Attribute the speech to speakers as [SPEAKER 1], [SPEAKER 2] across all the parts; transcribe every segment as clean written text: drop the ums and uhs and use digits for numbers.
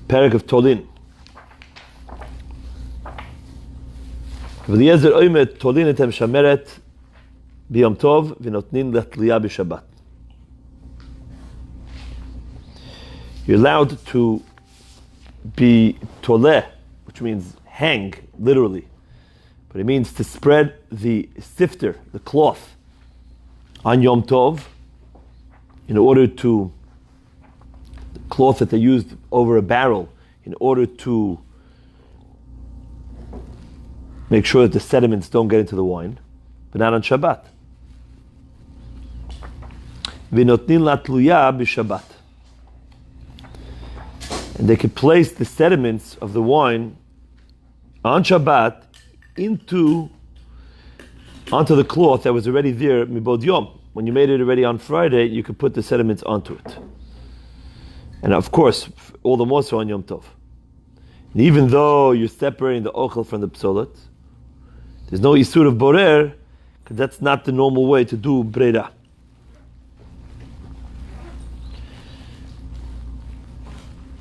[SPEAKER 1] Perek of Tolin. Eliezer oimet Tolin etem shameret biyom tov v'notnin letliya b'Shabbat. You're allowed to be toleh, which means hang, literally. But it means to spread the sifter, the cloth, on Yom Tov, in order to, the cloth that they used over a barrel, in order to make sure that the sediments don't get into the wine, but not on Shabbat. V'notnin la tluya b'Shabbat. And they could place the sediments of the wine on Shabbat onto the cloth that was already there mibod yom. When you made it already on Friday, you could put the sediments onto it. And of course, all the more so on Yom Tov. And even though you're separating the ochel from the psolat, there's no isur of borer, because that's not the normal way to do breira.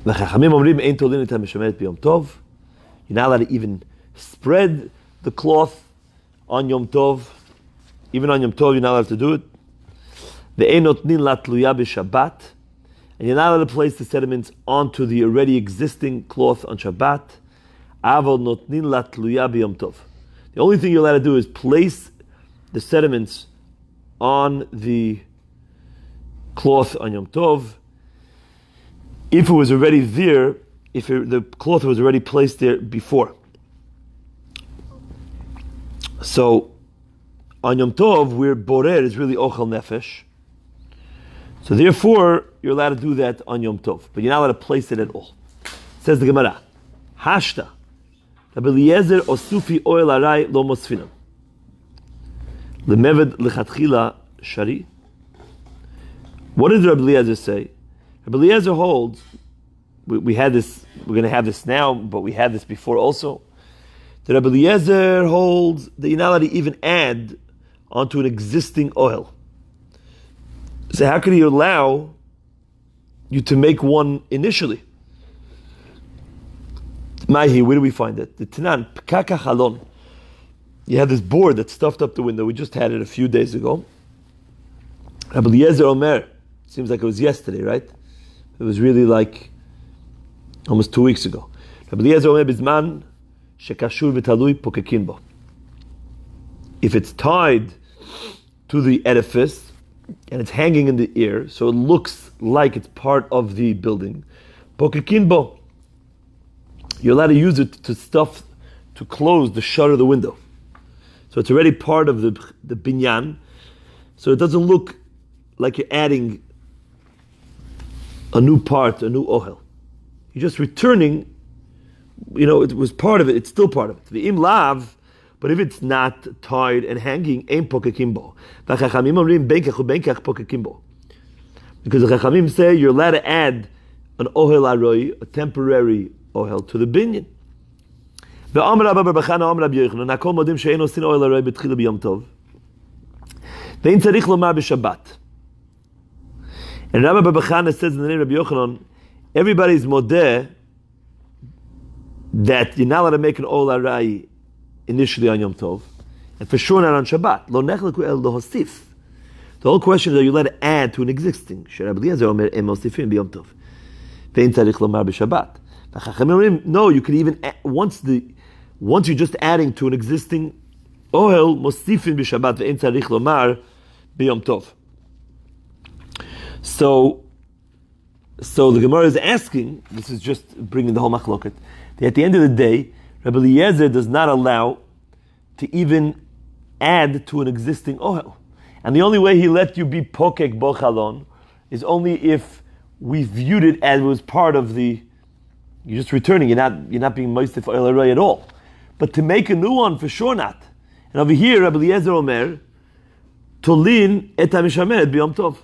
[SPEAKER 1] The Chachamim omrim ein tolin etam mishameret b'Yom Tov. You're not allowed to even spread the cloth on Yom Tov. Even on Yom Tov, you're not allowed to do it. Ve'ein notnin la tluya b'Shabbat. And you're not allowed to place the sediments onto the already existing cloth on Shabbat. Avol notnin la tluya b'Yom Tov. The only thing you're allowed to do is place the sediments on the cloth on Yom Tov. If it was already there, the cloth was already placed there before. So, on Yom Tov, where borer is really ochel nefesh, so therefore, you're allowed to do that on Yom Tov, but you're not allowed to place it at all. Says the Gemara, Hashta, Rabbi Eliezer osufi oil aray lo mosfinam. Lemeved lechatchila shari. What did Rabbi Eliezer say? Rabbi Eliezer holds, we had this, we're going to have this now, but we had this before also. The Rabbi Eliezer holds that you're not allowed to even add onto an existing oil. So how can he allow you to make one initially? Mahi, where do we find it? The Tanan, Pkaka Chalon. You have this board that stuffed up the window. We just had it a few days ago. Rabbi Eliezer Omer, seems like it was yesterday, right? It was really like almost 2 weeks ago. Rabbi Eliezer Omer Bizman shekashur v'talui pokekin bo. If it's tied to the edifice and it's hanging in the air, so it looks like it's part of the building, pokekin bo, you're allowed to use it to close the shutter of the window. So it's already part of the binyan, so it doesn't look like you're adding a new part, a new ohel. You're just returning, it was part of it, it's still part of it. The im lav, but if it's not tied and hanging, ein pokekimbo. V'chachamim omrim benkach ubenkach pokekimbo. Because the chachamim say you're allowed to add an ohel aroi, a temporary ohel, to the binyan. Ve'amar Rabbi Bechana, Amar Rabbi Yochanan, hakol modim she'ein osin ohel aroi b'tchila b'yom tov. Ve'in tzarich lomar b'Shabbat. And Rabbi Bechana says in the name of Rabbi Yochanan, everybody's modeh that you're not allowed to make an ol arai initially on Yom Tov, and for sure not on Shabbat. Lo nechleku el lo hosif. The whole question is, are you allowed to add to an existing? Rabbi Eliezer omer em hosifim b'Yom Tov. Ve'in tzarich lomar b'Shabbat. No, you could even once you're just adding to an existing ohel mosifim b'Shabbat ve'in tzarich lomar b'Yom Tov. So the Gemara is asking, this is just bringing the whole machloket, that at the end of the day, Rabbi Eliezer does not allow to even add to an existing ohel. And the only way he let you be pokek bochalon is only if we viewed it as it was part of the, you're just returning, you're not being moistif oil array at all. But to make a new one, for sure not. And over here, Rabbi Eliezer Omer, tolin et ha-mishameret b'yom tov.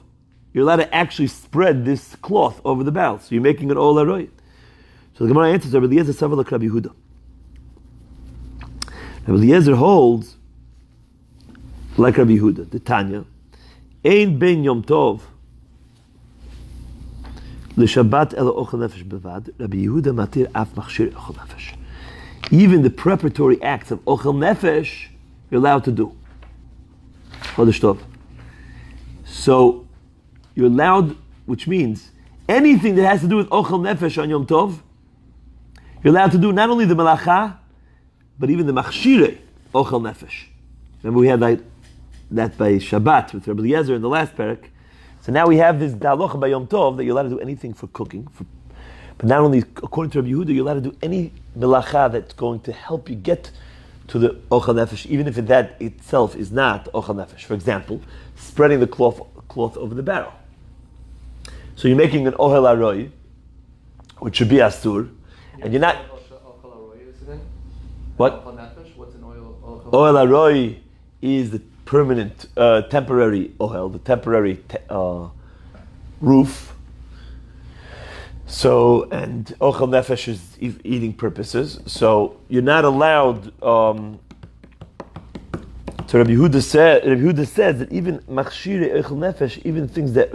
[SPEAKER 1] You're allowed to actually spread this cloth over the barrel. So you're making an ol aroy. So the Gemara answers, Rabbi Eliezer Savar like Rabbi Yehuda. Rabbi Eliezer holds like Rabbi Yehuda, the Tanya, Ein ben Yom Tov L'Shabbat ela ochel nefesh bevad. Rabbi Yehuda matir af machshir ochel nefesh. Even the preparatory acts of ochel nefesh, you're allowed to do. Chodesh Tov. So you're allowed, which means anything that has to do with ochel nefesh on Yom Tov, you're allowed to do not only the melacha, but even the machshire ochel nefesh. Remember we had that by Shabbat with Rabbi Eliezer in the last parak. So now we have this halacha by Yom Tov that you're allowed to do anything for cooking. But not only according to Rabbi Yehuda, you're allowed to do any melacha that's going to help you get to the ochel nefesh, even if that itself is not ochel nefesh. For example, spreading the cloth over the barrel. So you're making an ohel aroi, which should be astur, and you're not. What? What's an ohel? Ohel aroi is the permanent, temporary ohel, the temporary roof. So, and ochel nefesh is eating purposes. So you're not allowed. So Rabbi Yehuda says that even machshire ochel nefesh, even things that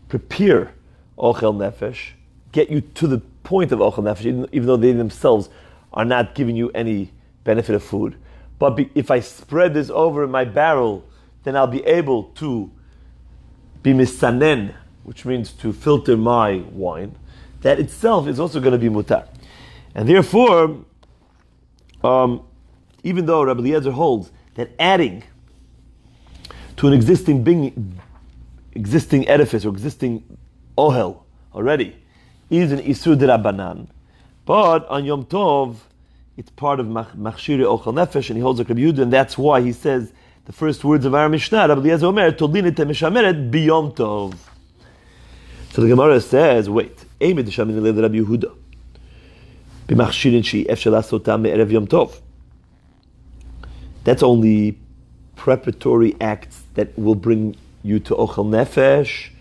[SPEAKER 1] prepare ochel nefesh, get you to the point of ochel nefesh, even though they themselves are not giving you any benefit of food. But if I spread this over in my barrel, then I'll be able to be misanen, which means to filter my wine. That itself is also going to be mutar. And therefore, even though Rabbi Eliezer holds that adding to an existing edifice or existing ohel already is an isur d'Rabbanan, but on Yom Tov, it's part of machshire ochel nefesh, and he holds like Rabbi Yehuda, and that's why he says the first words of our Mishnah, Rabbi Eliezer Omer, Todlinit mishameret biyom tov. So the Gemara says, wait, Eimed shamin le Rabbi Yehuda, b'machshirin she'ef shelasotam me'erev yom tov. That's only preparatory acts that will bring you to ochel nefesh,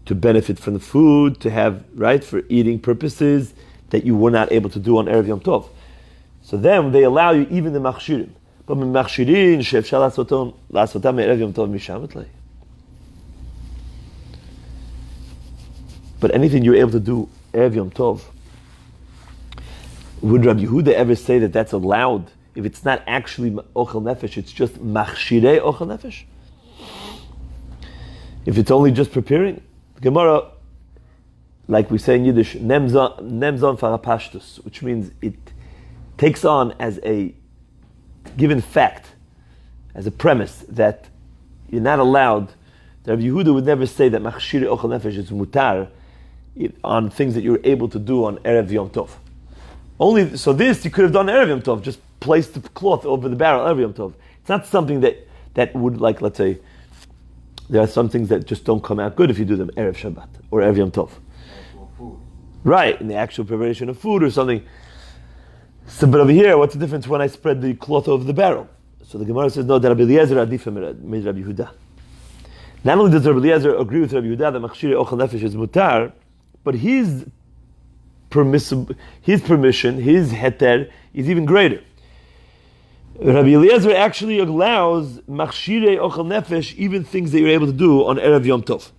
[SPEAKER 1] to benefit from the food, to have, right, for eating purposes that you were not able to do on erev yom tov. So then they allow you even the machshirin. But machshirin she'efshar lasotam me'erev yom tov mishamet lei. But anything you're able to do erev yom tov, would Rabbi Yehuda ever say that that's allowed if it's not actually ochel nefesh, it's just machshirei ochel nefesh? If it's only just preparing? The Gemara, like we say in Yiddish, nemzon farapashtus, which means it takes on as a given fact, as a premise, that you're not allowed. Rabbi Yehuda would never say that machshirei ochel nefesh is mutar on things that you're able to do on erev yom tov. Only so this you could have done erev yom tov, just place the cloth over the barrel erev yom tov. It's not something that would, like, let's say, there are some things that just don't come out good if you do them erev Shabbat or erev yom tov. Right, in the actual preparation of food or something. So, but over here, what's the difference when I spread the cloth over the barrel? So the Gemara says, no, that Rabbi Eliezer adifah made Rabbi Yehuda. Not only does Rabbi Eliezer agree with Rabbi Yehuda that machshirei ochel nefesh is mutar, but his permission, his heter is even greater. Rabbi Eliezer actually allows machshirei ochel nefesh, even things that you're able to do on erev yom tov.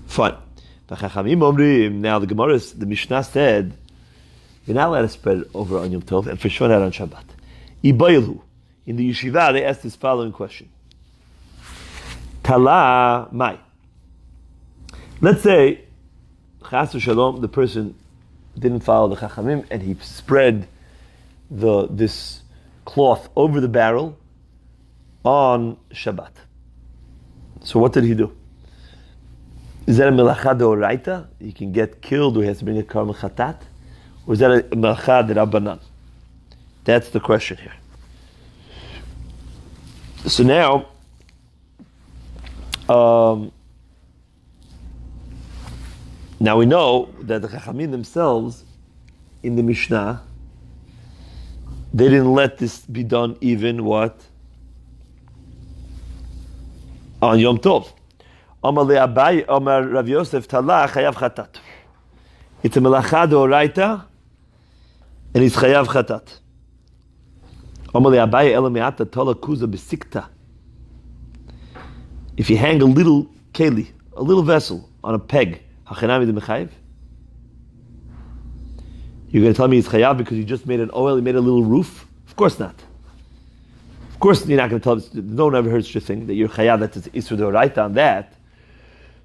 [SPEAKER 1] Fine. Now the Gemara, the Mishnah said, you're not allowed to spread it over on Yom Tov, and for sure not on Shabbat. Ibayilhu. In the yeshiva, they asked this following question. Tala mai. Let's say, chas v'shalom, the person didn't follow the chachamim, and he spread this cloth over the barrel on Shabbat. So what did he do? Is that a melacha deoraita? He can get killed, or he has to bring a karma chatat? Or is that a melacha d'Rabbanan? That's the question here. So now, now we know that the Chachamim themselves, in the Mishnah, they didn't let this be done even what? On Yom Tov. Amar le'Abai, Amar Rav Yosef, Tala chayav chatat. It's a melacha d'oraita, and it's chayav chatat. Amar le'Abai, Ela me'ata tala kuza b'sikta. if you hang a little keli, a little vessel, on a peg, hachenami de mechayiv? You're going to tell me it's chayav because you just made an oil, you made a little roof? Of course not. Of course you're not going to tell us, no one ever heard such a thing, that you're chayav, that is isur d'oraita on that.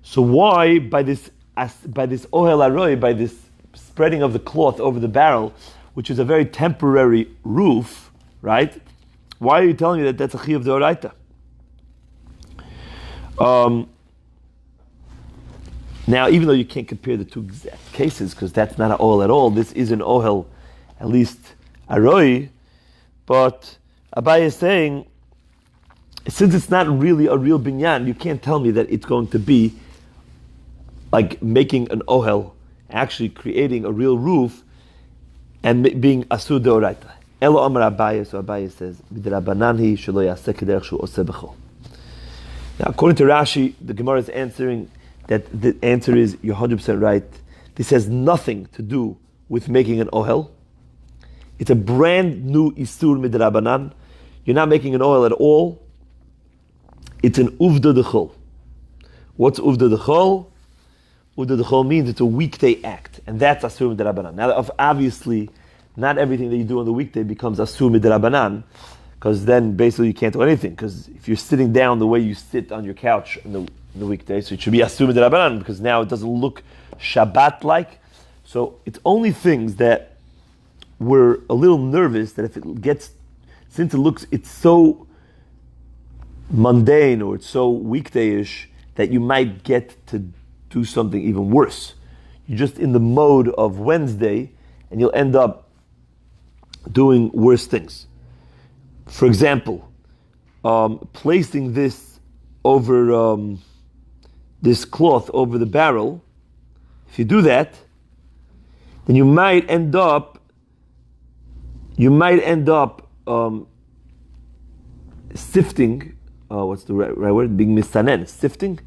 [SPEAKER 1] So why, by this ohel aroi, by this spreading of the cloth over the barrel, which is a very temporary roof, right? Why are you telling me that that's a chiyuv d'oraita? Now, even though you can't compare the two exact cases, because that's not an ohel at all, this is an ohel, at least aroi, but Abaye is saying, since it's not really a real binyan, you can't tell me that it's going to be like making an ohel, actually creating a real roof, and being asur deoraita. Elo amar Abaye, so Abaye says, midrabanan hi shelo yaseh kederech shu oseh b'chol. Now, according to Rashi, the Gemara is answering that the answer is, you're 100% right. This has nothing to do with making an ohel. It's a brand new isur midrabanan. You're not making an ohel at all. It's an uvda d'chol. What's uvda d'chol? Uvda d'chol means it's a weekday act, and that's asur midrabanan. Now, obviously, not everything that you do on the weekday becomes asur midrabanan, because then basically you can't do anything. Because if you're sitting down the way you sit on your couch in the weekday, so it should be asur midrabanan, because now it doesn't look Shabbat-like. So it's only things that we're a little nervous that if it gets, since it's so mundane or it's so weekday-ish, that you might get to do something even worse. You're just in the mode of Wednesday, and you'll end up doing worse things. For example, placing this over this cloth over the barrel, if you do that, then you might end up sifting. What's the right word? Being misanen, sifting.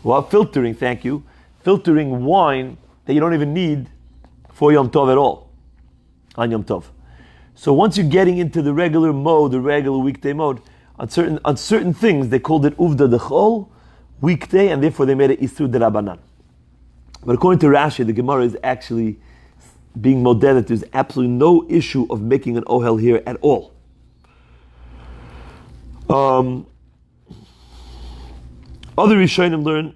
[SPEAKER 1] Well, filtering. Thank you. Filtering wine that you don't even need for Yom Tov at all on Yom Tov. So once you're getting into the regular mode, the regular weekday mode, on certain things they called it uvda d'chol, weekday, and therefore they made it isur d'rabanan. But according to Rashi, the Gemara is actually being modern that there's absolutely no issue of making an ohel here at all. Other Rishonim learn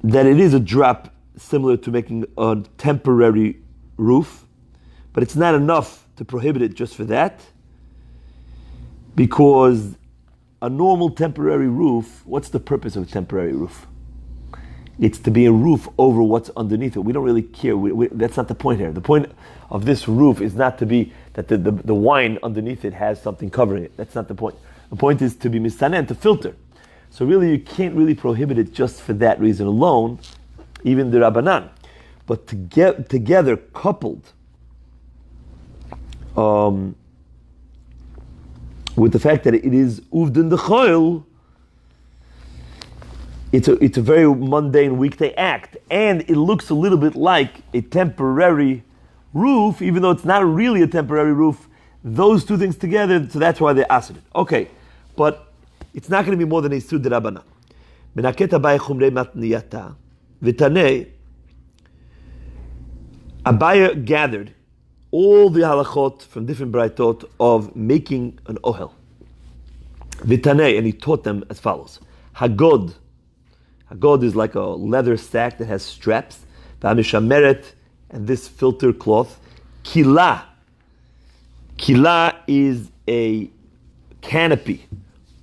[SPEAKER 1] that it is a drop similar to making a temporary roof, but it's not enough to prohibit it just for that, because a normal temporary roof, what's the purpose of a temporary roof? It's to be a roof over what's underneath it. We don't really care. That's not the point here. The point of this roof is not to be that the wine underneath it has something covering it. That's not the point. The point is to be misanen, to filter. So really you can't really prohibit it just for that reason alone, even the Rabbanan. But together, coupled with the fact that it is uvdin d'choil, it's a very mundane weekday act, and it looks a little bit like a temporary roof, even though it's not really a temporary roof. Those two things together, so that's why they asked it. Okay, but it's not going to be more than a isur d'Rabbanan. Menaket Abaye chumrei matniyata v'tanei. Abaye gathered all the halachot from different braitot of making an ohel. V'tanei, and he taught them as follows: Hagod. Hagod is like a leather sack that has straps. V'amishameret, and this filter cloth. Kila. Kila is a canopy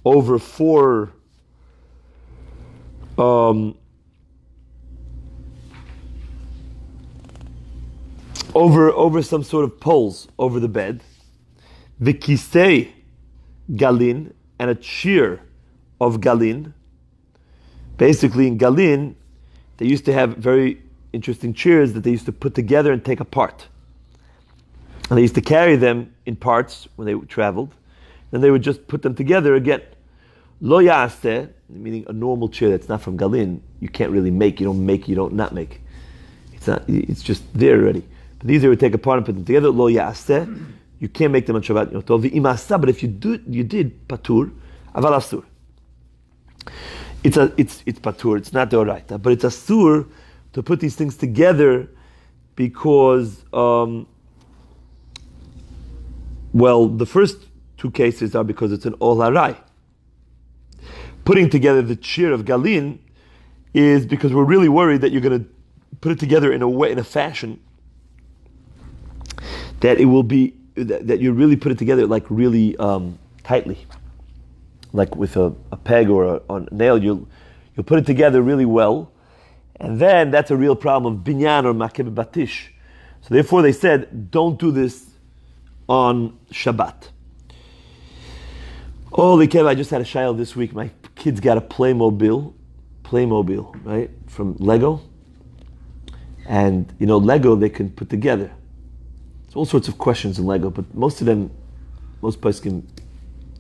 [SPEAKER 1] over four over some sort of poles over the bed. V'kisei galin, and a chair of galin. Basically, in Galin, they used to have very interesting chairs that they used to put together and take apart. And they used to carry them in parts when they traveled. Then they would just put them together again. Lo ya'aseh, meaning a normal chair that's not from Galin, you can't really make. You don't not make. It's just there already. But these they would take apart and put them together. Lo ya'aseh, you can't make them on Shabbat Yom Tov. V'imasa, but if you did patur, aval asur. It's patur. It's not deoraita, but it's asur to put these things together because, the first two cases are because it's an ol harai. Putting together the cheer of galin is because we're really worried that you're going to put it together in a fashion that it will be that you really put it together like really tightly, like with a peg or a nail. You'll put it together really well, and then that's a real problem of binyan or makeb batish. So therefore, they said don't do this on Shabbat. Holy Kev, I just had a shayla this week. My kids got a Playmobil, right, from Lego. And, Lego they can put together. There's all sorts of questions in Lego, but most places can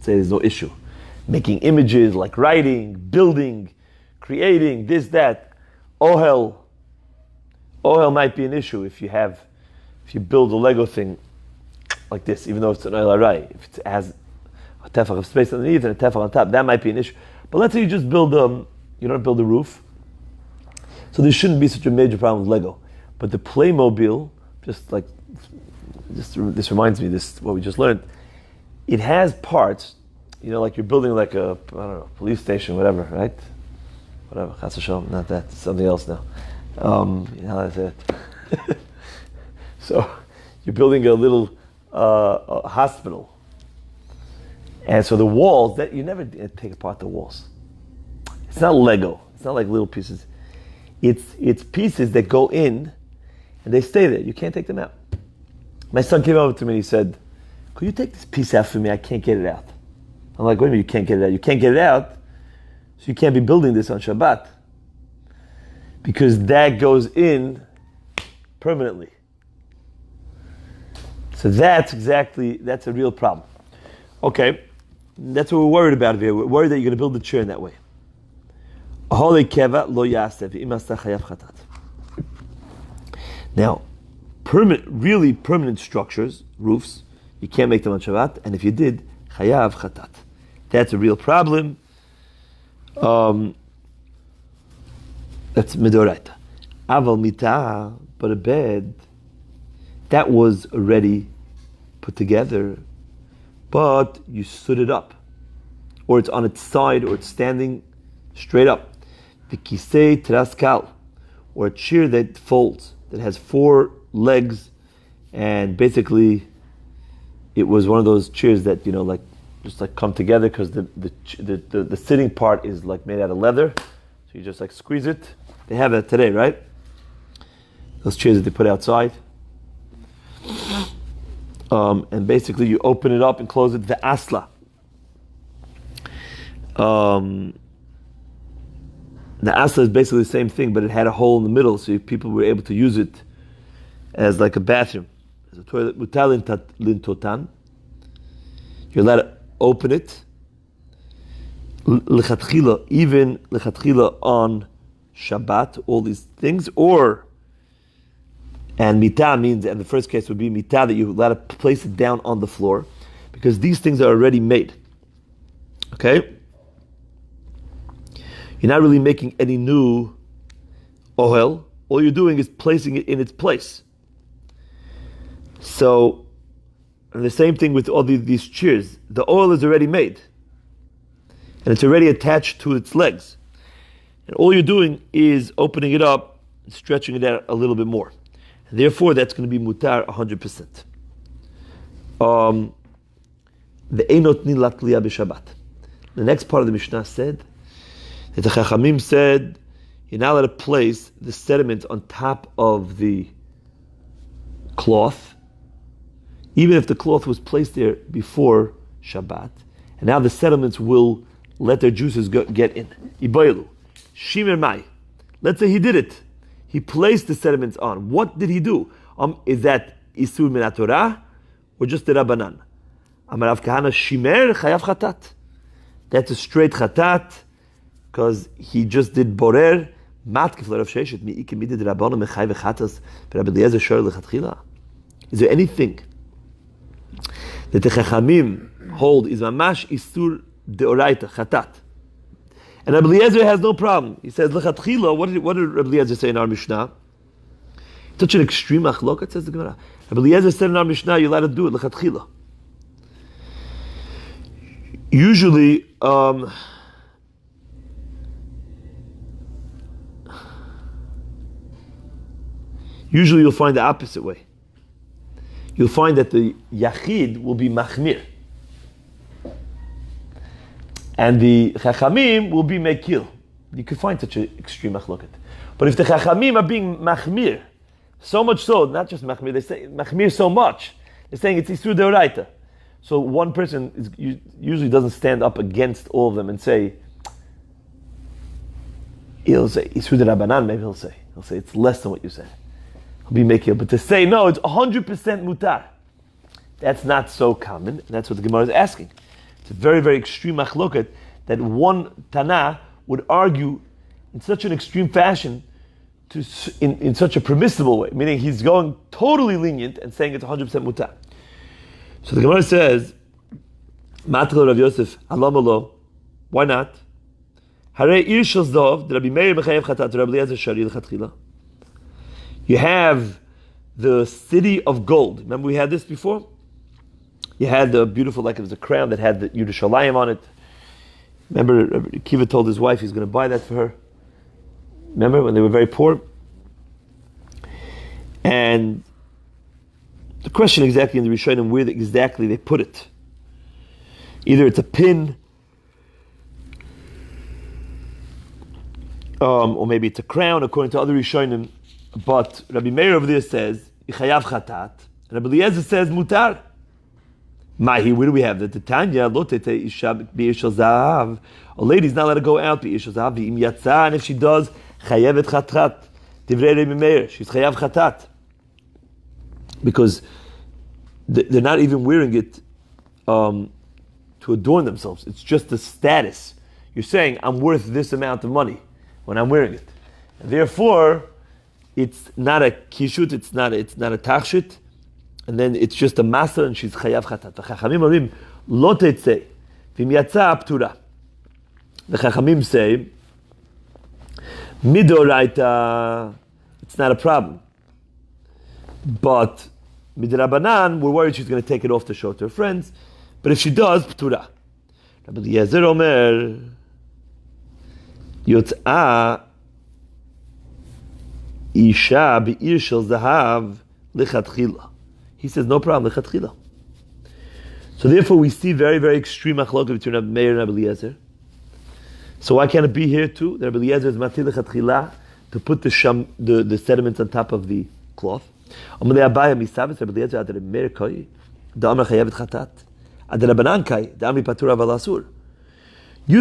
[SPEAKER 1] say there's no issue. Making images, like writing, building, creating, this, that. Ohel might be an issue if you build a Lego thing like this, even though it's an ohel harai. If it has a tefach of space underneath and a tefach on top, that might be an issue. But let's say you just build you don't build a roof. So there shouldn't be such a major problem with Lego. But the Playmobil, this reminds me, what we just learned, it has parts, like you're building like a, I don't know, police station, whatever, right? Whatever, Chas Hashem, not that, something else now. That's it. So you're building a little a hospital. And so the walls, that you never take apart the walls. It's not Lego. It's not like little pieces. It's pieces that go in and they stay there. You can't take them out. My son came over to me and he said, could you take this piece out for me? I can't get it out. I'm like, wait a minute, you can't get it out. You can't get it out, so you can't be building this on Shabbat. Because that goes in permanently. So that's a real problem. Okay, that's what we're worried about here. We're worried that you're going to build the chair in that way. Now, really permanent structures, roofs, you can't make them on Shabbat, and if you did, chayav chatat. That's a real problem. That's midoraita. Aval mitah, but a bed that was already put together, but you stood it up, or it's on its side, or it's standing straight up. The kisei traskal, or a chair that folds, that has 4 legs, and basically it was one of those chairs that just come together because the sitting part is like made out of leather, so you just squeeze it. They have that today, right? Those chairs that they put outside, and basically you open it up and close it. The asla. The asla is basically the same thing, but it had a hole in the middle, so people were able to use it as like a bathroom, as a toilet. Mutal lintotan. You're allowed to open it. Lechatchila, even lechatchila on Shabbat, all these things, and mitah means, and the first case would be mitah, that you're allowed to place it down on the floor, because these things are already made. Okay? You're not really making any new ohel. All you're doing is placing it in its place. So, and the same thing with all these chairs. The ohel is already made. And it's already attached to its legs. And all you're doing is opening it up and stretching it out a little bit more. And therefore, that's going to be mutar 100%. The einot nilat liya b'Shabbat. The next part of the Mishnah said that the Chachamim said you're not allowed to place the sediment on top of the cloth, even if the cloth was placed there before Shabbat, and now the sediments will let their juices get in. Ibaylu. Shimer mai. Let's say he did it. He placed the sediments on. What did he do? Is that Isur min Torah or just the Rabbanan? Amar Rav Kahana, Shimer chayav chatat. That's a straight chatat, because he just did borer. Is there anything that the Chachamim hold is mamash isur deoraita chatat, And Rabbi Eliezer has no problem. He says, L'chatchila, what did Rabbi Eliezer say in our Mishnah? Such an extreme achlokat, says the Gemara. Rabbi Eliezer said in our Mishnah, you're allowed to do it, l'chatchila. Usually, you'll find the opposite way. You'll find that the yachid will be machmir, and the chachamim will be mekil. You could find such an extreme achloket. But if the chachamim are being machmir, so much so, not just machmir, they say machmir so much, they're saying it's isur deoraita. So one person usually doesn't stand up against all of them and say, he'll say isur derabanan. Maybe he'll say it's less than what you said. He'll be mekil. But to say no, it's 100% mutar. That's not so common. And that's what the Gemara is asking. It's a very, very extreme machloket that one Tana would argue in such an extreme fashion, in such a permissible way, meaning he's going totally lenient and saying it's 100% mutar. So the Gemara says, Matchel Rav Yosef, Alamalo, why not? Harei ir shel zdov, Rabbi Meir mechayev chatat, Rabbi Eliezer shari l'chatchila. You have the city of gold. Remember we had this before? You had the beautiful, like it was a crown that had the Yerushalayim on it. Remember, Kiva told his wife he's going to buy that for her. Remember when they were very poor? And the question exactly in the Rishonim where exactly they put it. Either it's a pin, or maybe it's a crown, according to other Rishonim. But Rabbi Meir over there says, Yichayav chatat. Rabbi Eliezer says, mutar. Mahi, where do we have that? The Tanya, lotete isha be'ishal zahav. A lady's not allowed to go out be'ishal zahav. Ve'im yatsa, and if she does, chayavet chatat. Divrei Rabbi Meir, she's chayav chatat. Because they're not even wearing it to adorn themselves. It's just the status. You're saying, I'm worth this amount of money when I'm wearing it. And therefore, it's not a kishut, it's not a tachshit, and then it's just a masa, and she's chayav chatat. The chachamim orim lo tetzei v'im yatsa ptura. The chachamim say midoraita, it's not a problem, but midrabanan, we're worried she's going to take it off to show to her friends. But if she does, ptura. Rabbi Eliezer omer yotza isha be'ir shel zahav lechatchila. He says no problem lechatchila. So therefore we see very, very extreme machlokes between Rabbi Meir and Rabbi Eliezer. So why can't it be here too? Rabbi Eliezer is matil lechatchila to put the sediments on top of the cloth. You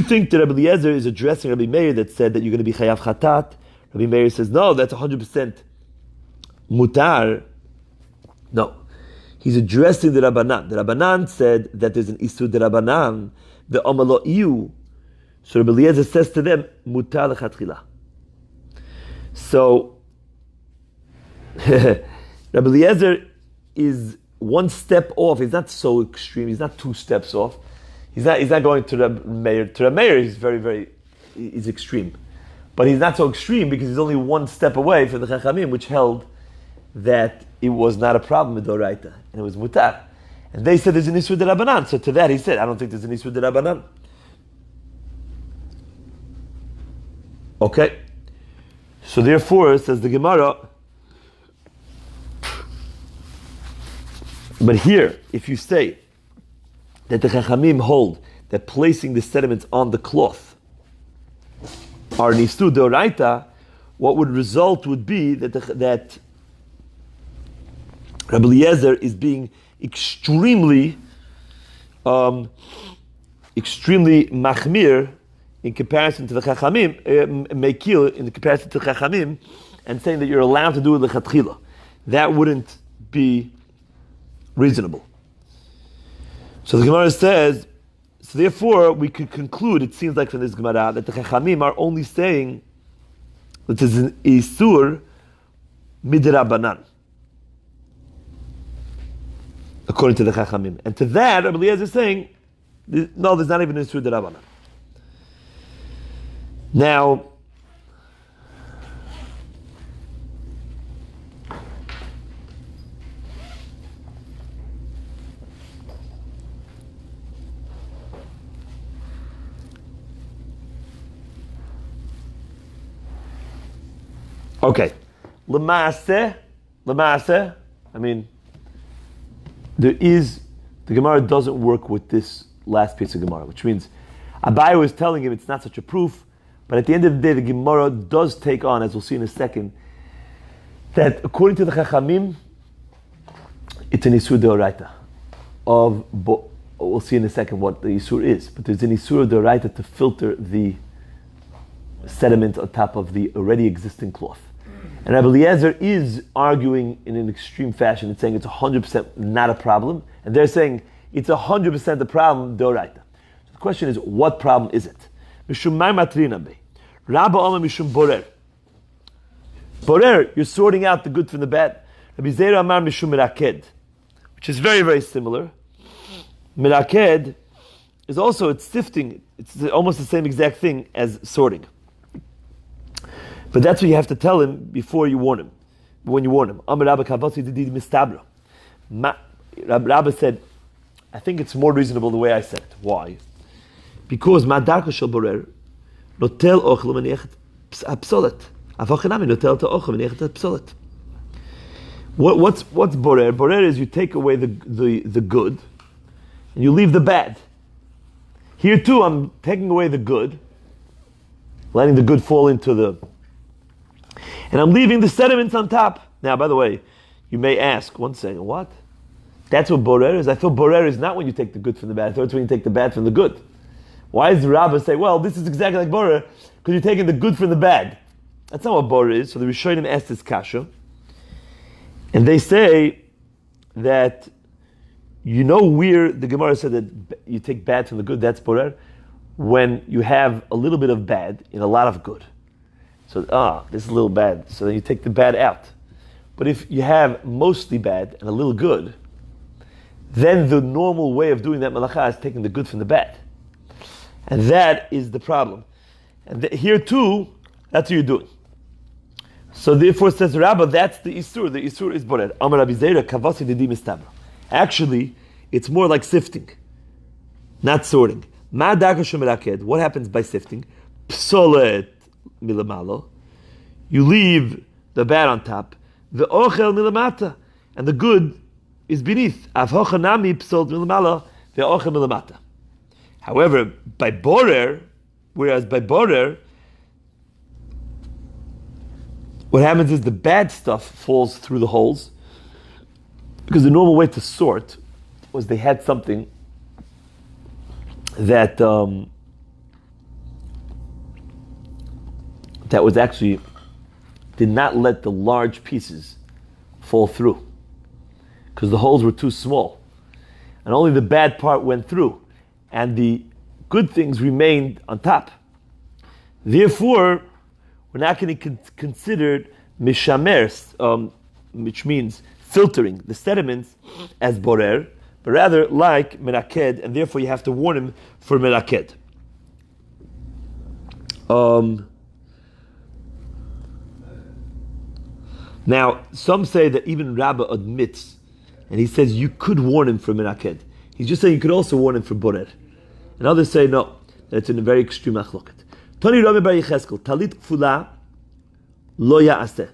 [SPEAKER 1] think that Rabbi Eliezer is addressing Rabbi Meir that said that you're going to be chayav chatat? Rabbi Meir says, no, that's 100% mutar. No. He's addressing the Rabbanan. The Rabbanan said that there's an isur de Rabbanan, the amalo iu. So Rabbi Eliezer says to them, mutar lechatchila. So, Rabbi Eliezer is one step off. He's not so extreme. He's not two steps off. He's not going to Rabbi Meir. To Rabbi Meir, he's he's extreme. But he's not so extreme because he's only one step away from the Chachamim, which held that it was not a problem with Doraita, and it was mutar. And they said there's an Isur de Rabbanan. So to that he said, I don't think there's an Isur de Rabbanan. Okay. So therefore, says the Gemara, but here, if you say that the Chachamim hold that placing the sediments on the cloth are nistu deoraita, what would result would be that Rabbi Eliezer is being extremely machmir in comparison to the Chachamim, mekil in comparison to the Chachamim, and saying that you're allowed to do it lechatchila. That wouldn't be reasonable. So the Gemara says, so therefore we could conclude, it seems like from this Gemara, that the Chachamim are only saying that there's an Isur midrabanan, according to the Chachamim. And to that, Rabbi Eliezer is saying, no, there's not even an Isur midrabanan. Now, okay, Lemaaseh, I mean, the Gemara doesn't work with this last piece of Gemara, which means Abai was telling him it's not such a proof, but at the end of the day, the Gemara does take on, as we'll see in a second, that according to the Chachamim, it's an Isur Deoraita. We'll see in a second what the Isur is, but there's an Isur Deoraita to filter the sediment on top of the already existing cloth. And Rabbi Eliezer is arguing in an extreme fashion. It's saying it's 100% not a problem. And they're saying it's 100% the problem, Deoraita. So the question is, what problem is it? Mishum mai matrina be. Rabba Omer mishum borer. Borer, you're sorting out the good from the bad. Rabbi Zera amar mishum miraked, which is very, very similar. Miraked is also, it's sifting. It's almost the same exact thing as sorting. But that's what you have to tell him before you warn him. When you warn him. Rabbi said, I think it's more reasonable the way I said it. Why? Because madarka shel borer notel ochel menichet psolet. Avochanami notel to ochel menichet psolet. What's borer? Borer is you take away the good and you leave the bad. Here too, I'm taking away the good, letting the good fall into the, and I'm leaving the sediments on top. Now, by the way, you may ask, one second, what? That's what borer is? I thought borer is not when you take the good from the bad. I thought it's when you take the bad from the good. Why does the Rabbah say, well, this is exactly like borer, because you're taking the good from the bad? That's not what borer is. So the Rishonim asked this kasha, and they say that, you know where the Gemara said that you take bad from the good, that's borer? When you have a little bit of bad in a lot of good. So, this is a little bad. So then you take the bad out. But if you have mostly bad and a little good, then the normal way of doing that malacha is taking the good from the bad. And that is the problem. And here too, that's what you're doing. So therefore says Rabbah, that's the Isur. The Isur is borer. Amar Rabbi Zera, kavasi didim istabra. Actually, it's more like sifting, not sorting. Ma darka shemiraked. What happens by sifting? Psolet milamalo. You leave the bad on top. The ochel milamata, and the good is beneath. Avhochanami psolet milamalo. The ochel milamata. However, by borer, whereas by borer, what happens is the bad stuff falls through the holes, because the normal way to sort was they had something that that was actually did not let the large pieces fall through, because the holes were too small, and only the bad part went through, and the good things remained on top. Therefore, we're not going to consider mishamer, which means filtering the sediments, as borer, but rather like meraked, and therefore you have to warn him for meraked. Now, some say that even Rabbah admits, and he says you could warn him for meraked. He's just saying you could also warn him for borer. And others say no, that it's in a very extreme achloket. Tani Rami Bar Yecheskel, talit kfula lo ya'aseh.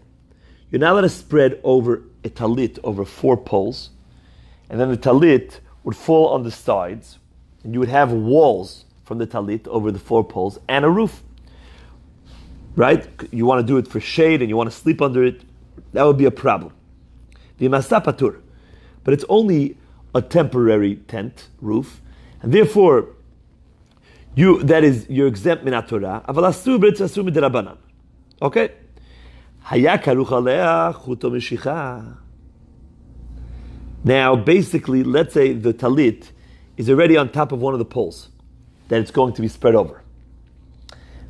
[SPEAKER 1] You're not allowed to spread over a talit over 4 poles, and then the talit would fall on the sides, and you would have walls from the talit over the 4 poles and a roof. Right? You want to do it for shade and you want to sleep under it, that would be a problem. The masa patur, but it's only a temporary tent roof, and therefore you're exempt min Torah. Aval asur b'etz asur midrabanan. Okay. Now, basically, let's say the talit is already on top of one of the poles that it's going to be spread over,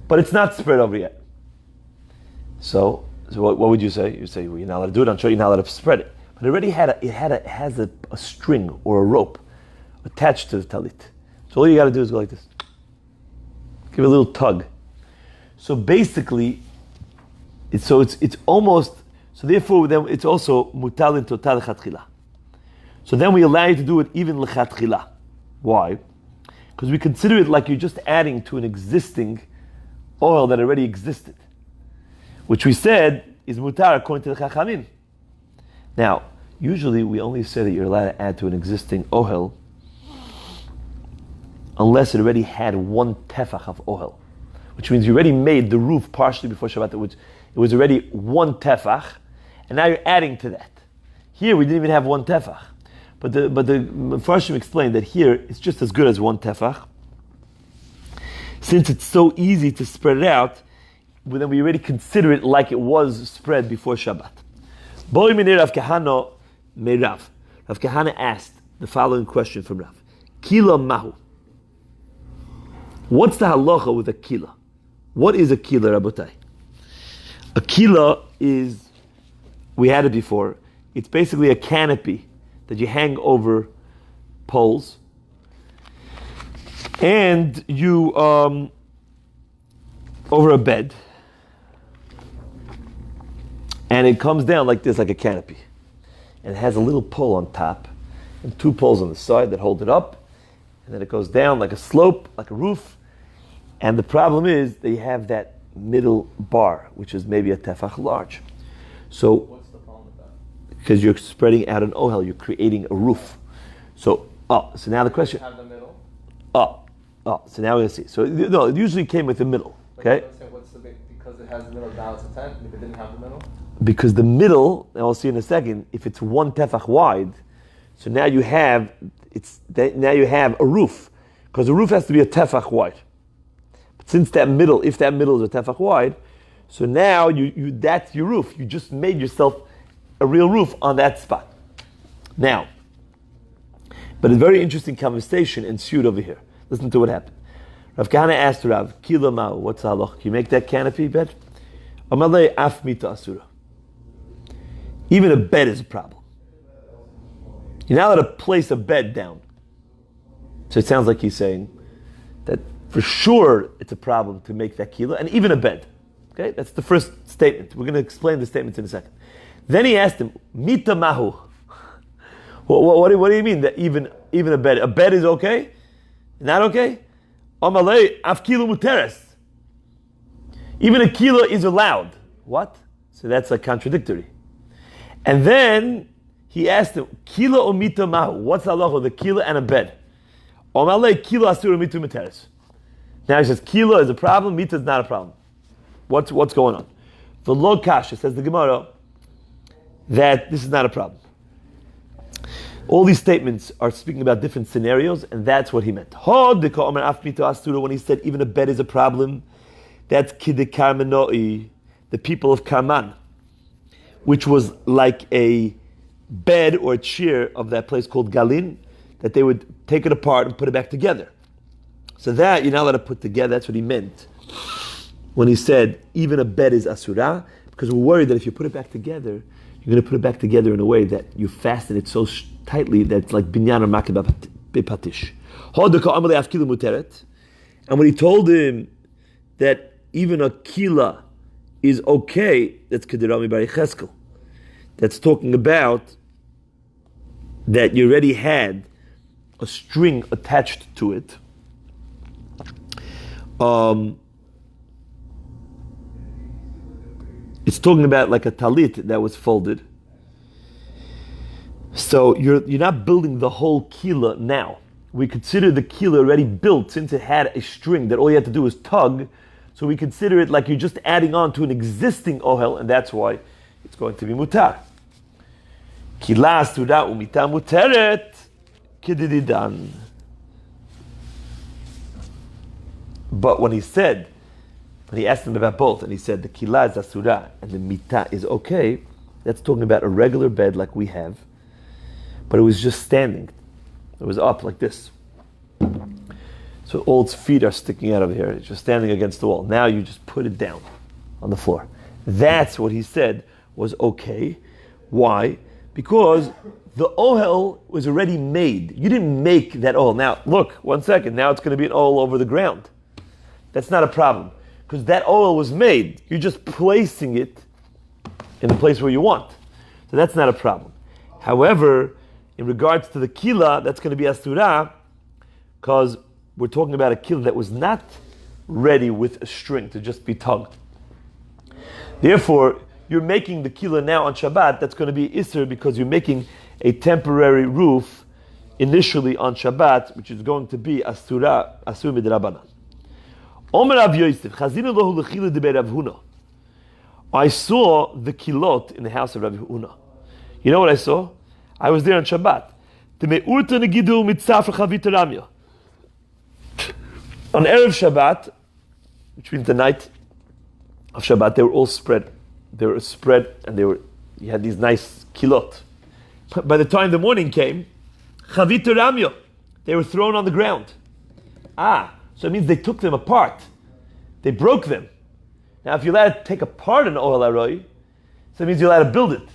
[SPEAKER 1] but it's not spread over yet. So what would you say? You say, well, you're not allowed to do it. I'm sure you're not allowed to spread it. But it already has a string or a rope attached to the talit. So all you got to do is go like this. Give it a little tug. So basically, it's almost, so therefore then it's also mutal in total lechatchila. So then we allow you to do it even lechatchila. Why? Because we consider it like you're just adding to an existing oil that already existed, which we said is mutar according to the Chachamim. Now, usually we only say that you're allowed to add to an existing oil unless it already had one tefach of oil, which means you already made the roof partially before Shabbat. It was already one tefach, and now you're adding to that. Here we didn't even have one tefach, but the Mefarshim explained that here it's just as good as one tefach. Since it's so easy to spread it out, well, then we already consider it like it was spread before Shabbat. Boi minei Rav Kahana meirav. Rav Kahana asked the following question from Rav: Kila mahu. What's the halacha with a kila? What is a kila, Rabotai? A kila is, we had it before, it's basically a canopy that you hang over poles, and you, over a bed, and it comes down like this, like a canopy. And it has a little pole on top, and two poles on the side that hold it up, and then it goes down like a slope, like a roof. And the problem is that you have that middle bar, which is maybe a tefach large. So,
[SPEAKER 2] what's the problem with that?
[SPEAKER 1] Because you're spreading out an ohel, you're creating a roof. So now the question.
[SPEAKER 2] Have the middle.
[SPEAKER 1] So now we're going to see. So no, it usually came with the middle. Okay.
[SPEAKER 2] What's the big? Because it has the middle, now it's a tent. If it didn't have the middle.
[SPEAKER 1] Because the middle, and I'll see in a second, if it's one tefach wide, so now you have a roof, because the roof has to be a tefach wide. But since if that middle is a tefach wide, so now you that's your roof. You just made yourself a real roof on that spot. Now, but a very interesting conversation ensued over here. Listen to what happened. Rav Kahana asked Rav, Kila Ma'u, what's the halach? Can you make that canopy bed? Amalei af mita asura. Even a bed is a problem. You're not allowed to place a bed down. So it sounds like he's saying that for sure it's a problem to make that kila, and even a bed. Okay, that's the first statement. We're going to explain the statements in a second. Then he asked him, Mita mahu. What do you mean that even a bed? A bed is okay? Not okay? Amalei af kilo muteres. Even a kila is allowed. What? So that's like contradictory. And then he asked him, Kila or mita mahu? What's the halacha? The kila and a bed. Amalei kila asura mita muteres. Now he says, Kila is a problem, mita is not a problem. What's going on? The lo kasha, says the Gemara, that this is not a problem. All these statements are speaking about different scenarios, and that's what he meant. When he said even a bed is a problem, that's kidikar menoi, the people of Karman, which was like a bed or a chair of that place called Galin, that they would take it apart and put it back together. So that you're not allowed to put together. That's what he meant when he said even a bed is asura, because we're worried that if you put it back together, you're going to put it back together in a way that you fasten it so tightly that it's like binyan or makeh bepatish. And when he told him that even a kila is okay, that's kedirami bar Yecheskel. That's talking about that you already had a string attached to it. It's talking about like a talit that was folded. So you're not building the whole kila now. We consider the kila already built since it had a string that all you had to do was tug. So we consider it like you're just adding on to an existing ohel, and that's why it's going to be mutar. Kila asura umita muteret kidididan. But when he asked him about both, and he said the kila is asura and the mita is okay, that's talking about a regular bed like we have, but it was just standing. It was up like this. So all its feet are sticking out of here. It's just standing against the wall. Now you just put it down on the floor. That's what he said was okay. Why? Because the ohel was already made. You didn't make that ohel. Now, look, 1 second. Now it's going to be an ohel over the ground. That's not a problem. because that oil was made. You're just placing it in the place where you want. So that's not a problem. However, in regards to the kila, that's going to be asura, because we're talking about a kila that was not ready with a string to just be tugged. Therefore, you're making the kila now on Shabbat, that's going to be isur because you're making a temporary roof initially on Shabbat, which is going to be asur midrabanan. Omer Rav Yosef, chazinu lohu lechila debei Rav Huna. I saw the kilot in the house of Rabbi Huna. You know what I saw? I was there on Shabbat. On Erev Shabbat, which means the night of Shabbat, they were all spread. They were spread and you had these nice kilot. But by the time the morning came, chavit ramya, they were thrown on the ground. So it means they took them apart. They broke them. Now if you're allowed to take apart an ohel aroi, so it means you're allowed to build it.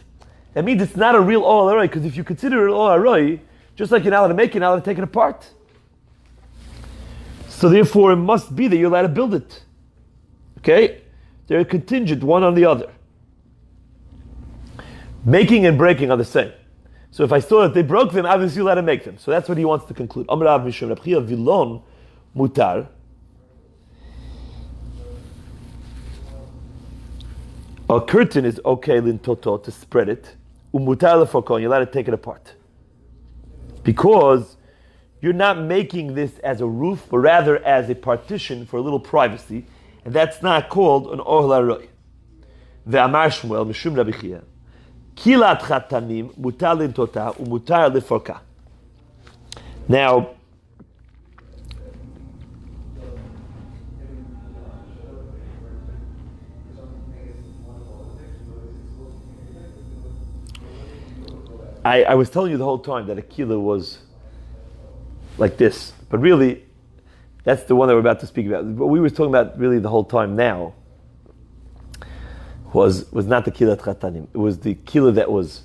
[SPEAKER 1] That means it's not a real ohel aroi, because if you consider it an ohel aroi, just like you're not allowed to make it, you're not allowed to take it apart. So therefore it must be that you're allowed to build it. Okay? They're contingent, one on the other. Making and breaking are the same. So if I saw that they broke them, obviously you're allowed to make them. So that's what he wants to conclude. Amar Rav Mishum Rab Chia Vilon Mutar. A curtain is okay lintoto to spread it. Umutar lefokon, you're allowed to take it apart. Because you're not making this as a roof, but rather as a partition for a little privacy, and that's not called an ohel aroi. Ve'amar Shmuel Mishum Rabbi Chia Kilat chatanim mutar lintota umutar leforka. Now, I was telling you the whole time that a kila was like this, but really, that's the one that we're about to speak about. What we were talking about really the whole time now was not the kila chatanim. It was the kila that was,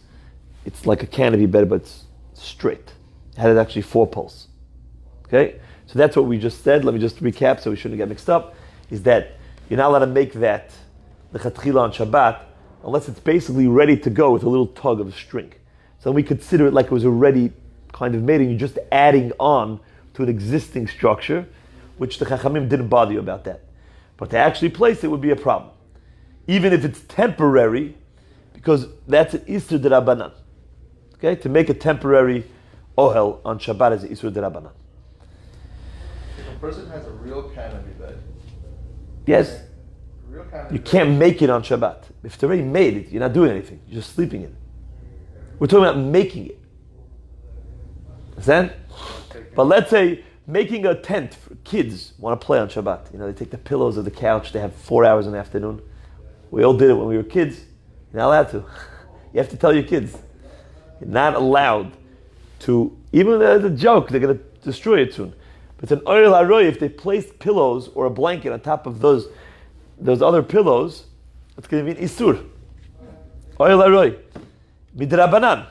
[SPEAKER 1] it's like a canopy bed, but it's straight. It had actually 4 poles. Okay? So that's what we just said. Let me just recap so we shouldn't get mixed up. Is that you're not allowed to make that the chatchila on Shabbat unless it's basically ready to go with a little tug of a string. So we consider it like it was already kind of made and you're just adding on to an existing structure, which the Chachamim didn't bother you about that. But to actually place it would be a problem. Even if it's temporary, because that's an Isur D'Rabbanan. Okay? To make a temporary ohel on Shabbat is an Isur D'Rabbanan.
[SPEAKER 2] If a person has a real canopy bed.
[SPEAKER 1] Yes.
[SPEAKER 2] Real canopy
[SPEAKER 1] You can't make it on Shabbat. If it's already made, you're not doing anything. You're just sleeping in it. We're talking about making it. Understand? But let's say making a tent for kids want to play on Shabbat. You know, they take the pillows of the couch, they have 4 hours in the afternoon. We all did it when we were kids. You're not allowed to. You have to tell your kids. You're not allowed to, even as a joke, they're going to destroy it soon. But it's an oil haroy, if they place pillows or a blanket on top of those other pillows, it's going to be an isur. Oil haroy. Midrabanan.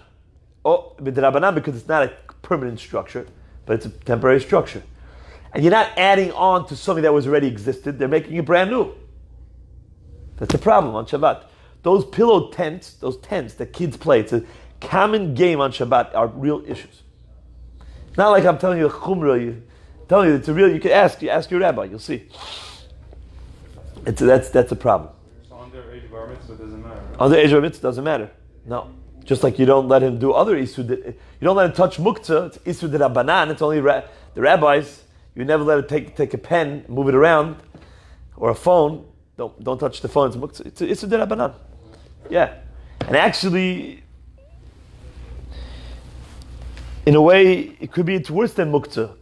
[SPEAKER 1] Oh, midrabanan because it's not a permanent structure, but it's a temporary structure. And you're not adding on to something that was already existed, they're making it brand new. That's the problem on Shabbat. Those pillow tents, those tents that kids play, it's a common game on Shabbat, are real issues. It's not like I'm telling you a chumrah, telling you it's a real, you ask your rabbi, you'll see. That's a problem.
[SPEAKER 3] So underage bar mitzvah doesn't matter, right?
[SPEAKER 1] Underage bar mitzvah doesn't matter. No. Just like you don't let him do other isur, you don't let him touch muktzah, it's isur d'Rabbanan, it's only the rabbis. You never let him take a pen, move it around, or a phone. Don't touch the phone, it's muktzah. It's isur d'Rabbanan. Yeah. And actually, in a way, it's worse than muktzah,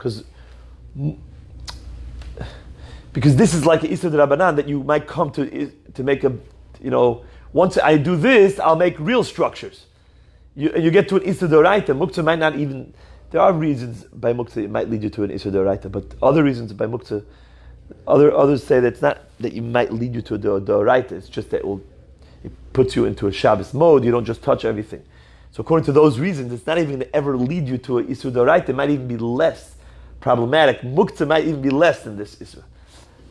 [SPEAKER 1] because this is like an isur d'Rabbanan that you might come to make a, once I do this, I'll make real structures. You get to an Isur D'Oraita, Muktzah might not even, there are reasons by Muktzah it might lead you to an Isur D'Oraita, but other reasons by Muktzah, others say that it's not that it might lead you to a D'Oraita, it's just that it puts you into a Shabbos mode, you don't just touch everything. So according to those reasons, it's not even going to ever lead you to an Isur D'Oraita, it might even be less problematic. Muktzah might even be less than this Isur.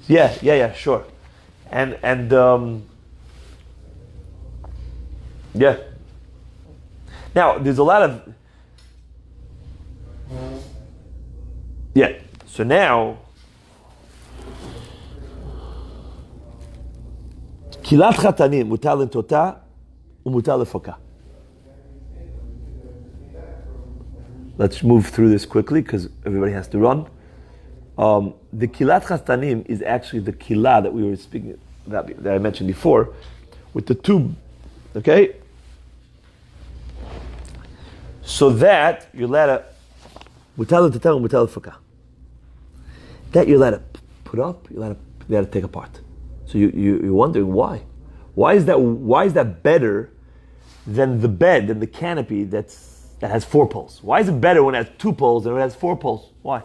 [SPEAKER 1] Yeah, sure. And yeah. Now there's a lot of So now kilat chatanim mutar l'tota u'mutar l'foka. Let's move through this quickly because everybody has to run. The kilat chatanim is actually the kilah that we were speaking about, that I mentioned before, with the tube. Okay. So that you're allowed to mutar l'tota u'mutar l'foka. That you're allowed to put up, you're allowed to take apart. So you're wondering why? Why is that better than the bed, than the canopy that has 4 poles? Why is it better when it has 2 poles than when it has 4 poles? Why?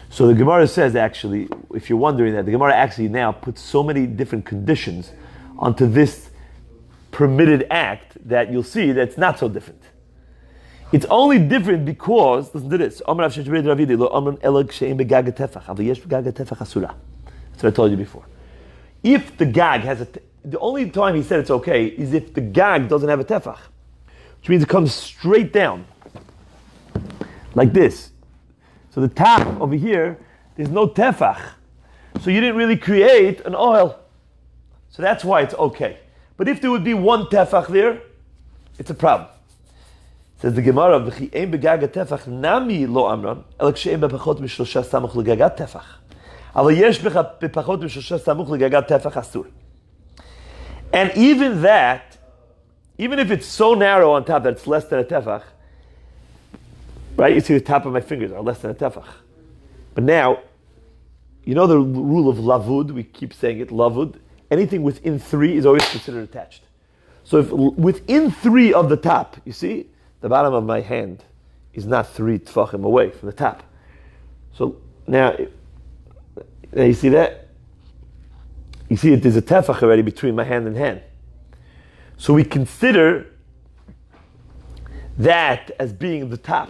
[SPEAKER 1] So the Gemara says, actually, if you're wondering that, the Gemara actually now puts so many different conditions onto this permitted act that you'll see that it's not so different. It's only different because, listen to this, that's what I told you before. If the gag has the only time he said it's okay is if the gag doesn't have a tefach, which means it comes straight down, like this. So the top over here, there's no tefach. So you didn't really create an oil. So that's why it's okay. But if there would be 1 tefach there, it's a problem. Says the Gemara, "V'chi begaga tefach nami lo amran, el kshe'em bepachot mishlosha samuch legagat tefach. Aval yesh bepachot mishlosha samuch legagat tefach asur." And even that, even if it's so narrow on top that it's less than a tefach, right? You see the top of my fingers are less than a tefach. But now, you know the rule of lavud, we keep saying it, lavud, anything within 3 is always considered attached. So if within 3 of the top, you see, the bottom of my hand is not 3 tefachim away from the top. So now you see that? You see that there's a tefach already between my hand and hand. So we consider that as being the top.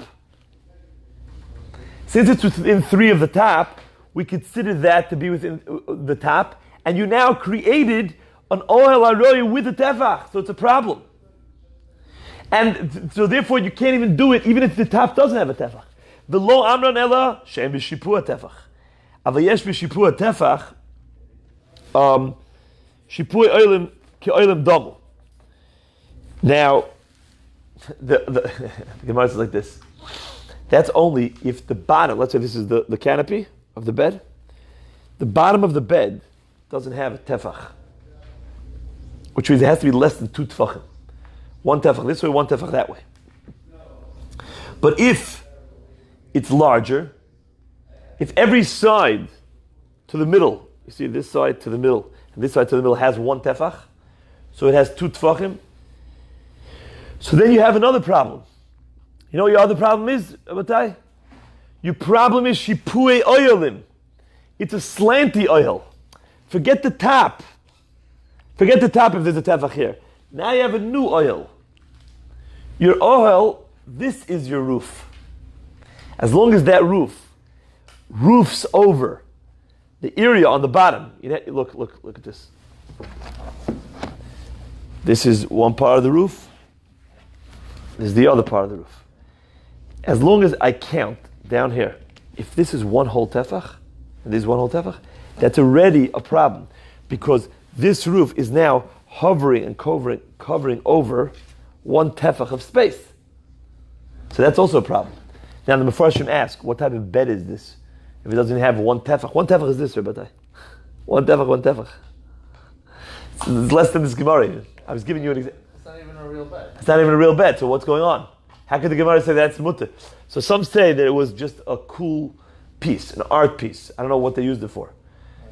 [SPEAKER 1] Since it's within 3 of the top, we consider that to be within the top, and you now created an oil aroy with a tefach, so it's a problem. And so therefore you can't even do it even if the top doesn't have a tefach. The lo amran ella shem b'shipua tefach. Avayesh b'shipua tefach shipui oilim ki oilim domu. Now the Gemara is like this. That's only if the bottom, let's say this is the canopy of the bed. The bottom of the bed doesn't have a tefach, which means it has to be less than 2 tefachim. 1 tefach this way, 1 tefach that way. But if it's larger, if every side to the middle, you see this side to the middle, and this side to the middle has 1 tefach, so it has 2 tefachim, so then you have another problem. You know what your other problem is, Abatai? Your problem is shipui oilim. It's a slanty oil. Forget the top. Forget the top if there's a tefach here. Now you have a new oil. Your oil, this is your roof. As long as that roofs over the area on the bottom. Look at this. This is one part of the roof. This is the other part of the roof. As long as I count down here, if this is 1 whole tefach, and this is 1 whole tefach, that's already a problem. Because this roof is now hovering and covering over 1 tefach of space. So that's also a problem. Now the Mefarshim ask, what type of bed is this? If it doesn't have 1 tefach. 1 tefach is this, Rabbi. 1 tefach, 1 tefach. It's less than this Gemara. I was giving you an example.
[SPEAKER 2] It's not even a real bed.
[SPEAKER 1] It's not even a real bed, so what's going on? How could the Gemara say that's mutter? So some say that it was just a cool piece, an art piece. I don't know what they used it for.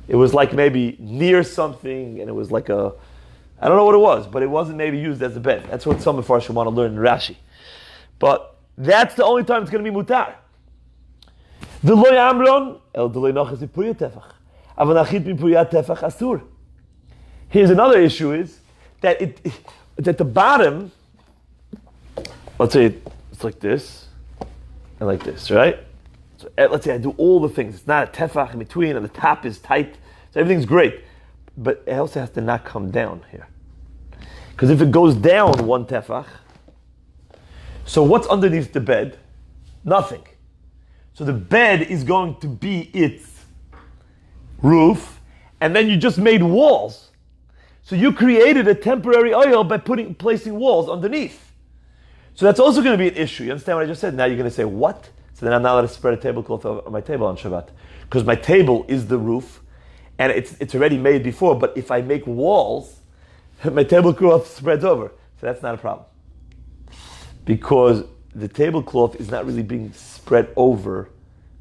[SPEAKER 1] It was like maybe near something, and it was like I don't know what it was, but it wasn't maybe used as a bed. That's what some of us want to learn in Rashi. But that's the only time it's going to be mutar. The loy amron el the loy nachas ipuriyat tefach. Avanachit mipuriyat tefach asur. Here's another issue: is that it's at the bottom. Let's say it's like this and like this, right? So let's say I do all the things. It's not a tefach in between, and the top is tight, so everything's great. but it also has to not come down here. Because if it goes down 1 tefach, so what's underneath the bed? Nothing. So the bed is going to be its roof, and then you just made walls. So you created a temporary oil by placing walls underneath. So that's also going to be an issue. You understand what I just said? Now you're going to say, what? So then I'm not allowed to spread a tablecloth on my table on Shabbat. Because my table is the roof, and it's already made before, but if I make walls, my tablecloth spreads over. So that's not a problem. Because the tablecloth is not really being spread over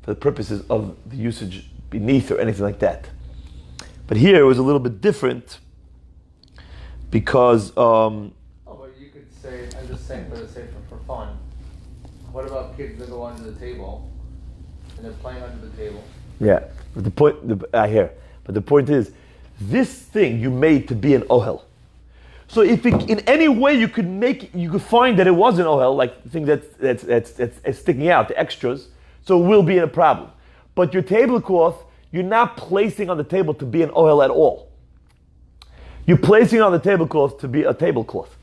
[SPEAKER 1] for the purposes of the usage beneath or anything like that. But here it was a little bit different because...
[SPEAKER 2] but you could say, I'm just saying for the sake for fun, what about kids that go under the table and they're playing under the table?
[SPEAKER 1] Yeah, but the point, I hear. But the point is, this thing you made to be an ohel. So if in any way you could find that it was an ohel, like the thing that's sticking out, the extras, so it will be a problem. But your tablecloth, you're not placing on the table to be an ohel at all. You're placing it on the tablecloth to be a tablecloth.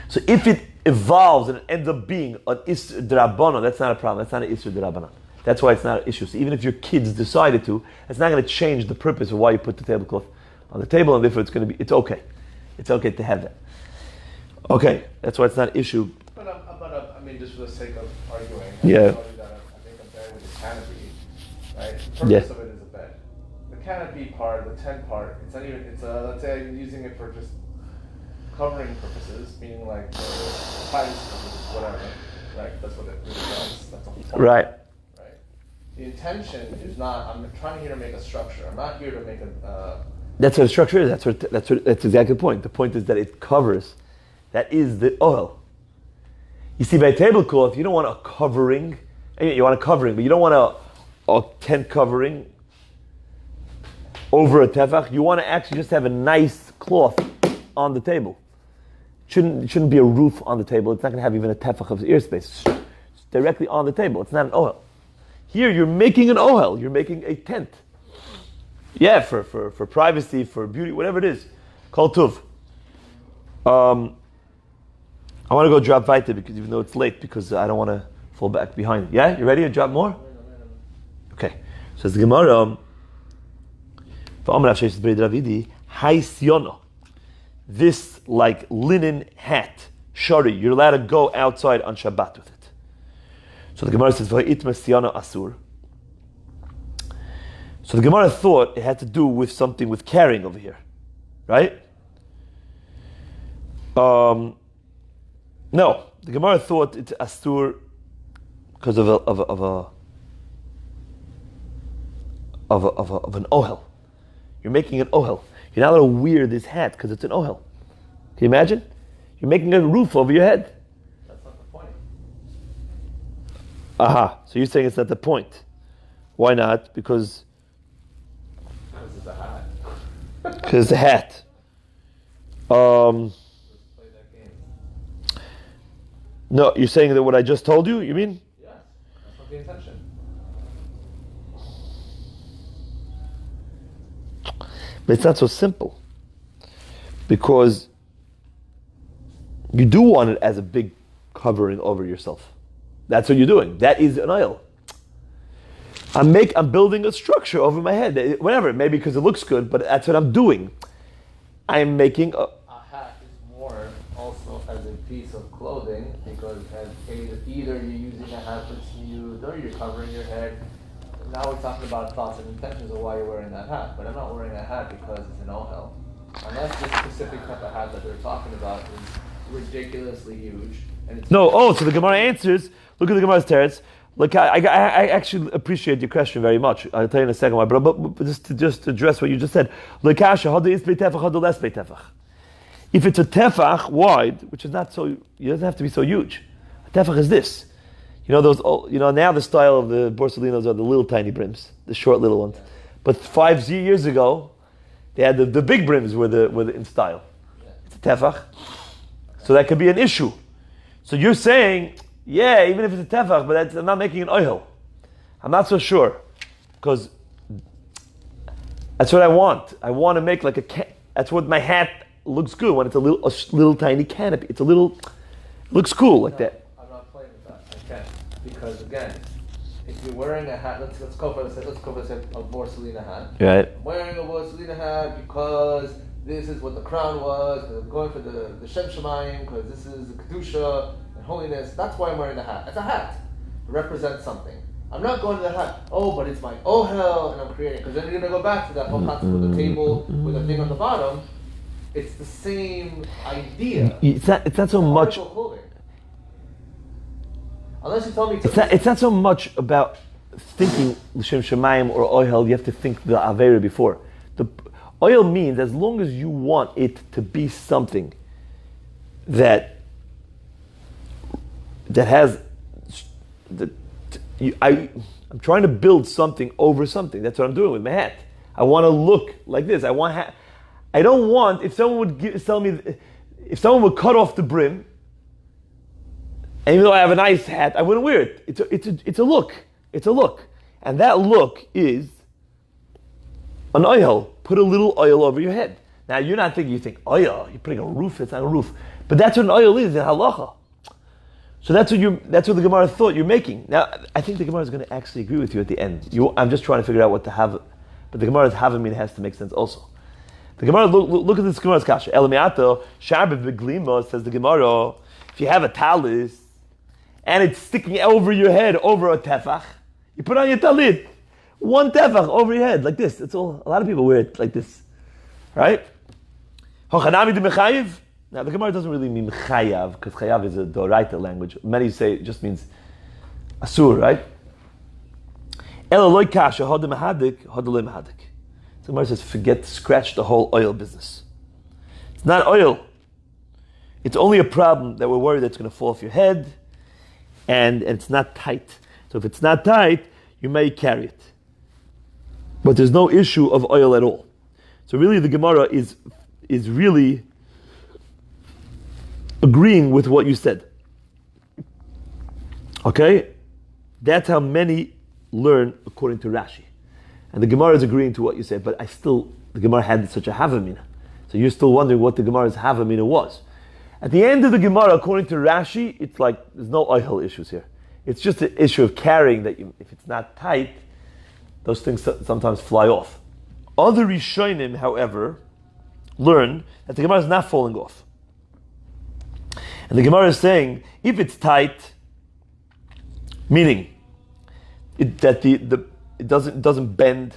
[SPEAKER 1] So if it evolves and it ends up being an isur d'rabbanan, that's not a problem. That's not an isur d'rabbanan. That's why it's not an issue. So even if your kids decided to, it's not going to change the purpose of why you put the tablecloth on the table, and therefore it's okay. It's okay to have that. Okay, that's why it's not an issue.
[SPEAKER 2] But I mean, just for the sake of arguing,
[SPEAKER 1] Yeah.
[SPEAKER 2] I make a bed with a canopy, right? The purpose of it is a bed. The canopy part, the tent part, it's not even. Let's say I'm using it for just covering purposes, meaning like privacy purposes, whatever. Right? That's what it really does. That's the whole point.
[SPEAKER 1] Right.
[SPEAKER 2] The intention is not. I'm trying here to make a structure. I'm not here to make a.
[SPEAKER 1] That's what a structure is. That's exactly the point. The point is that it covers. That is the oil. You see, by a tablecloth, you don't want a covering. You want a covering, but you don't want a tent covering over a tefach. You want to actually just have a nice cloth on the table. It shouldn't be a roof on the table. It's not going to have even a tefach of ear space. It's directly on the table. It's not an oil. Here you're making an ohel, you're making a tent. Yeah, for privacy, for beauty, whatever it is. Kol tuv. I want to go drop weiter because even though it's late, because I don't want to fall back behind. Yeah, you ready to drop more? Okay. So it's the Gemara. This like linen hat, shari, you're allowed to go outside on Shabbat with it. So the Gemara says, "Va'itma asur." So the Gemara thought it had to do with something with carrying over here, right? No, the Gemara thought it's asur because of an ohel. You're making an ohel. You're not allowed to wear this hat because it's an ohel. Can you imagine? You're making a roof over your head.
[SPEAKER 2] That's not the point.
[SPEAKER 1] Aha. So you're saying it's not the point. Why not? Because
[SPEAKER 2] it's a hat.
[SPEAKER 1] Because it's a hat.
[SPEAKER 2] Let's play that game.
[SPEAKER 1] No, you're saying that what I just told you, you mean?
[SPEAKER 2] Yes. That's not the intention.
[SPEAKER 1] But it's not so simple. Because you do want it as a big covering over yourself. That's what you're doing. That is an oil. I'm building a structure over my head. Whatever, maybe because it looks good, but that's what I'm doing. I'm making
[SPEAKER 2] A hat is more also as a piece of clothing because either you're using a hat that's used or you're covering your head. Now we're talking about thoughts and intentions of why you're wearing that hat. But I'm not wearing a hat because it's an ohel. Unless this specific type of hat that they're talking about is ridiculously huge. And it's
[SPEAKER 1] so the Gemara answers, look at the Gemara's teretz. Look, I actually appreciate your question very much. I'll tell you in a second why, but just to address what you just said. If it's a tefach wide, which is not so, it doesn't have to be so huge. A tefach is this. You know those old, now the style of the borsalinos are the little tiny brims, the short little ones. But 5 years ago, they had the big brims were in style. It's a tefach. So that could be an issue. So you're saying, yeah, even if it's a tefach, but I'm not making an oil. I'm not so sure. Because That's what I want. I want to make like that's what my hat looks good when it's a little tiny canopy. It looks cool like that.
[SPEAKER 2] I'm not playing with that. I can't because again, if you're wearing a hat, let's go for a Borsalina hat.
[SPEAKER 1] Right.
[SPEAKER 2] I'm wearing a Borsalina hat because this is what the crown was. Because I'm going for the Shem Shemayim. Because this is the kedusha and holiness. That's why I'm wearing the hat. It's a hat. It represents something. I'm not going to the hat. Oh, but it's my ohel, and I'm creating. Because then you're going to go back to that whole concept with the table with the thing on the bottom. It's the same idea.
[SPEAKER 1] It's not so much.
[SPEAKER 2] Clothing. Unless you tell me
[SPEAKER 1] it's not so much about thinking l'shem shemayim or ohel. You have to think the avera before. The oil means as long as you want it to be something that has I'm trying to build something over something. That's what I'm doing with my hat. I want to look like this. I don't want, if someone would cut off the brim, and even though I have a nice hat, I wouldn't wear it. It's a look. It's a look. And that look is an oil. Put a little oil over your head. Now you're not thinking, you think, oil, you're putting a roof, it's not a roof. But that's what an oil is in halacha. So that's what the Gemara thought you're making. Now, I think the Gemara is going to actually agree with you at the end. I'm just trying to figure out what to have, but the Gemara's havamina has to make sense also. The Gemara, look at this Gemara's kasha. Elamiato, Shabbat v'glima, says the Gemara, if you have a talis, and it's sticking over your head, over a tefach, you put on your talit, one tefach over your head, like this. It's all, a lot of people wear it like this. Right? Hochanami de mechayiv. Now the Gemara doesn't really mean chayav, because chayav is a doraita language. Many say it just means asur, right? Elaloi kasha hoda mehadik, hoda le mehadik. So the Gemara says, scratch the whole oil business. It's not oil. It's only a problem that we're worried that it's going to fall off your head, and it's not tight. So if it's not tight, you may carry it. But there's no issue of oil at all. So really the Gemara is really agreeing with what you said. Okay? That's how many learn according to Rashi. And the Gemara is agreeing to what you said, but the Gemara had such a havamina. So you're still wondering what the Gemara's havamina was. At the end of the Gemara, according to Rashi, it's like there's no oil issues here. It's just an issue of carrying that if it's not tight, those things sometimes fly off. Other Rishonim, however, learn that the Gemara is not falling off. And the Gemara is saying, if it's tight, meaning that it doesn't bend,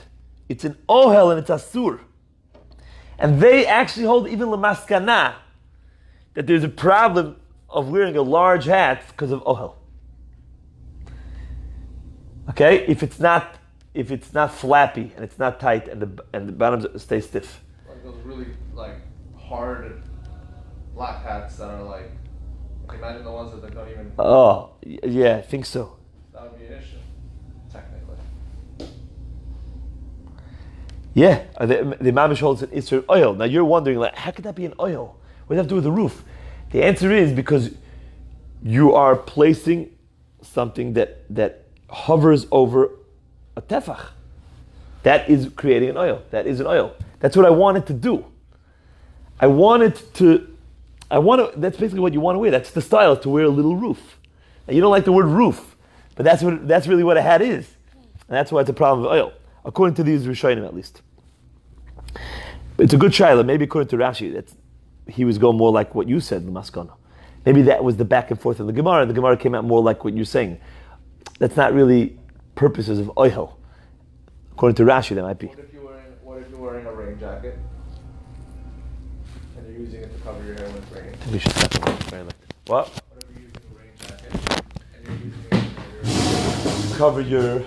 [SPEAKER 1] it's an ohel and it's asur. And they actually hold even lemaskana that there's a problem of wearing a large hat because of ohel. Okay, if it's not flappy and it's not tight and the bottoms stay stiff.
[SPEAKER 2] Like those really hard black hats that are imagine the ones that don't even.
[SPEAKER 1] Oh yeah, I think so.
[SPEAKER 2] That would be an issue, technically.
[SPEAKER 1] Yeah, the mamish holds an isser oil. Now you're wondering, how could that be an oil? What does that have to do with the roof? The answer is because you are placing something that hovers over a tefach. That is creating an oil. That is an oil. That's what I wanted to do. That's basically what you want to wear. That's the style, to wear a little roof. Now you don't like the word roof, but that's really what a hat is. And that's why it's a problem with oil. According to these Rishonim at least. It's a good shaila. Maybe according to Rashi, he was going more like what you said, the maskana. Maybe that was the back and forth of the Gemara, and the Gemara came out more like what you're saying. That's not really purposes of oil. According to Rashi, that might be.
[SPEAKER 2] What if you're wearing a rain jacket and you're using it to cover your hair when it's raining?
[SPEAKER 1] I think we should stop it. What?
[SPEAKER 2] What if you're using a rain jacket and you're using it to
[SPEAKER 1] Cover your